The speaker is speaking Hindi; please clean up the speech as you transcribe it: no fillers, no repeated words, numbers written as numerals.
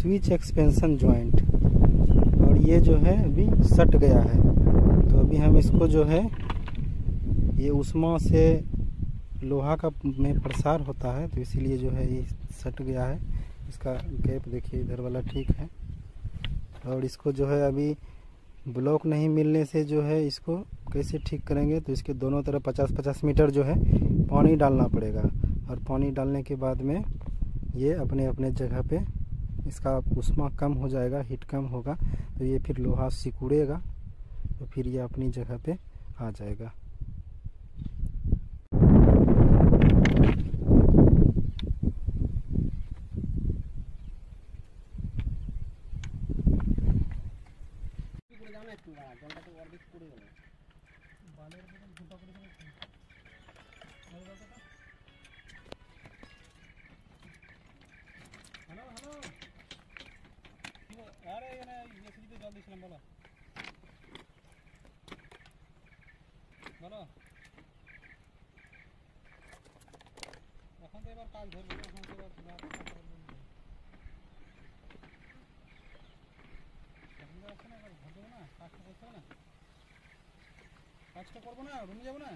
स्विच एक्सपेंशन जॉइंट, और ये जो है अभी सट गया है। तो अभी हम इसको जो है, ये उष्मा से लोहा का में प्रसार होता है, तो इसीलिए जो है ये सट गया है। इसका गैप देखिए इधर वाला ठीक है। और इसको जो है अभी ब्लॉक नहीं मिलने से जो है इसको कैसे ठीक करेंगे, तो इसके दोनों तरफ 50-50 मीटर जो है पानी डालना पड़ेगा। और पानी डालने के बाद में ये अपने अपने जगह पे इसका उष्मा कम हो जाएगा, हीट कम होगा, तो ये फिर लोहा सिकुड़ेगा, तो फिर ये अपनी जगह पे आ जाएगा। বলো এখন তো এবার কাজ ধরবে, এখন তো এবার আসছে না, এবার ধরবো না, কাজটা করতে হবে না, কাজটা করবো না, রুমে যাবো না।